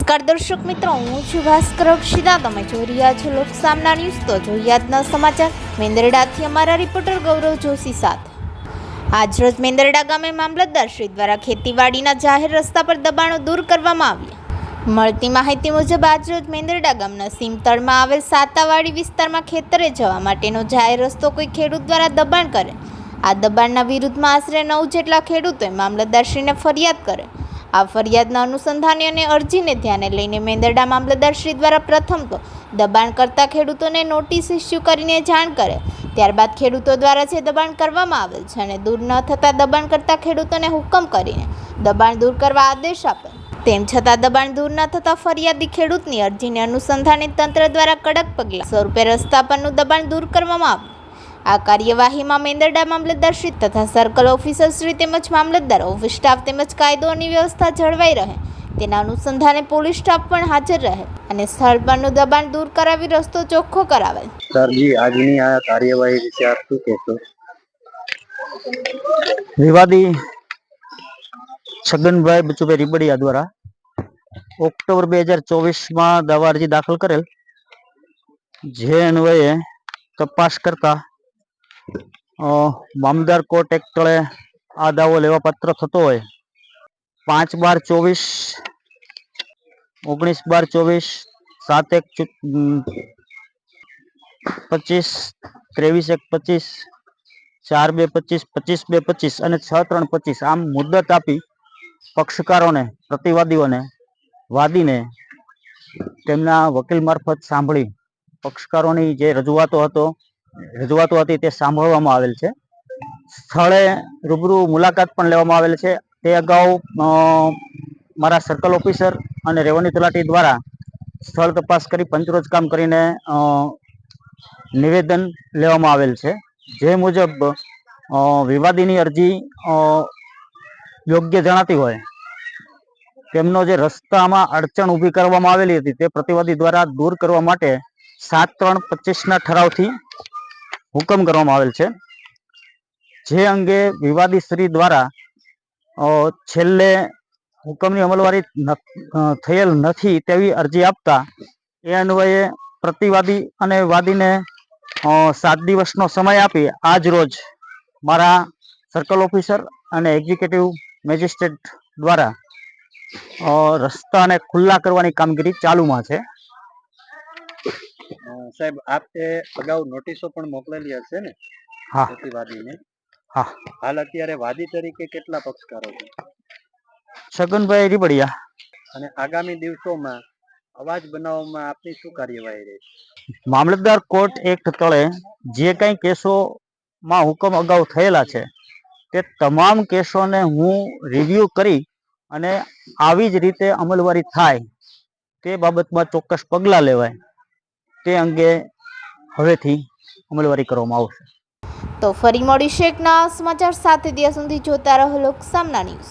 નમસ્કાર દર્શક મિત્રો, હું છું ભાસ્કર અક્ષિતા. તમે જોઈ રહ્યા છો લોકસામના ન્યૂઝ. તો જોઈએ આજના સમાચાર મેંદરડાથી અમારા રિપોર્ટર ગૌરવ જોશી સાથે. આજરોજ મેંદરડા ગામે મામલતદાર શ્રી દ્વારા ખેતીવાડીના જાહેર રસ્તા પર દબાણો દૂર કરવામાં આવ્યા. મળતી માહિતી મુજબ આજરોજ મેંદરડા ગામના સીમતળમાં આવેલ સાતાવાડી વિસ્તારમાં ખેતરે જવા માટેનો જાહેર રસ્તો કોઈ ખેડૂત દ્વારા દબાણ કરે. આ દબાણના વિરુદ્ધમાં આશરે 9 જેટલા ખેડૂતોએ મામલતદારશ્રીને ફરિયાદ કરે. આ ફરિયાદના અનુસંધાને અને અરજીને ધ્યાને લઈને મેંદરડા મામલતદારશ્રી દ્વારા પ્રથમ તો દબાણ કરતા ખેડૂતોને નોટિસ ઇસ્યુ કરીને જાણ કરે. ત્યારબાદ ખેડૂતો દ્વારા જે દબાણ કરવામાં આવેલ છે અને દૂર ન થતાં દબાણ કરતા ખેડૂતોને હુકમ કરીને દબાણ દૂર કરવા આદેશ આપે. તેમ છતાં દબાણ દૂર ન થતાં ફરિયાદી ખેડૂતની અરજીને અનુસંધાને તંત્ર દ્વારા કડક પગલાં સ્વરૂપે રસ્તા પરનું દબાણ દૂર કરવામાં આવ્યું. આ કાર્યવાહીમાં મેંદરડા મામલતદારશ્રી તથા સર્કલ ઓફિસરશ્રી તેમજ મામલતદાર ઓફિસ સ્ટાફ તેમજ કાયદો અને વ્યવસ્થા જળવાઈ રહે તેના અનુસંધાને પોલીસ સ્ટાફ પણ હાજર રહે અને સ્થળ પરનું દબાણ દૂર કરાવી રસ્તો ચોખ્ખો કરાવે. સરજી, આજની આ કાર્યવાહી વિશે આપ શું કહેશો? વિવાદી છગનભાઈ બચુભાઈ રીબડિયા દ્વારા ઓક્ટોબર 2024 દાવા અરજી દાખલ કરેલ, જે અન્વયે તપાસ કરતા મામલતદાર કોર્ટ એક્ટ તળે આ દાવો લેવા પાત્ર થતો હોય 5/12/24, 19/12/24, 7/1/25, 23/1/25, 4/2/25, 25/2/25 અને 6/3/25 આમ મુદત આપી પક્ષકારોને, પ્રતિવાદીઓને, વાદીને તેમના વકીલ મારફત સાંભળી પક્ષકારોની જે રજૂઆતો હતી તે સાંભળવામાં આવેલ છે. સ્થળે રૂબરૂ મુલાકાત પણ લેવામાં આવેલ છે. તે અગાઉ મારા સર્કલ ઓફિસર અને રેવન્યુ તલાટી દ્વારા સ્થળ તપાસ કરી પંચરોજ કામ કરીને નિવેદન લેવામાં આવેલ છે. જે મુજબ વિવાદીની અરજી યોગ્ય જણાતી હોય તેમનો જે રસ્તામાં અડચણ ઊભી કરવામાં આવેલી હતી તે પ્રતિવાદી દ્વારા દૂર કરવા માટે 7/3/25 ઠરાવથી હુકમ કરવામાં આવેલ છે. જે અંગે વિવાદી શ્રી દ્વારા છેલ્લે હુકમની અમલવારી થયેલ નથી તેવી અરજી આપતા એ અન્વયે પ્રતિવાદી અને વાદીને 7 દિવસનો સમય આપી આજ રોજ મારા સર્કલ ઓફિસર અને એક્ઝિક્યુટિવ મેજિસ્ટ્રેટ દ્વારા રસ્તાને ખુલ્લા કરવાની કામગીરી ચાલુમાં છે. સાહેબ, આપે અગાઉ નોટિસો પણ મોકલેલી હશે ને? હા. પ્રતિવાદીને? હા. હાલ અત્યારે વાદી તરીકે કેટલા પક્ષકારો છે? છગનભાઈ રીબડિયા. અને આગામી દિવસોમાં અવાજ બનાવવામાં આપની શું કાર્યવાહી રહેશે? મામલતદાર કોર્ટ એક્ટ તળે જે કંઈ કેસોમાં હુકમ અગાઉ થયેલા છે તે તમામ કેસોને હું રિવ્યુ કરી અને આવી જ રીતે અમલવારી થાય તે બાબતમાં ચોક્કસ પગલાં લેવાય તે અંગે હવેથી અમલવારી કરવામાં આવશે. તો ફરી મળીશું એક નવા સમાચાર સાથે. ત્યાં સુધી જોતા રહો લોકસામના ન્યૂઝ.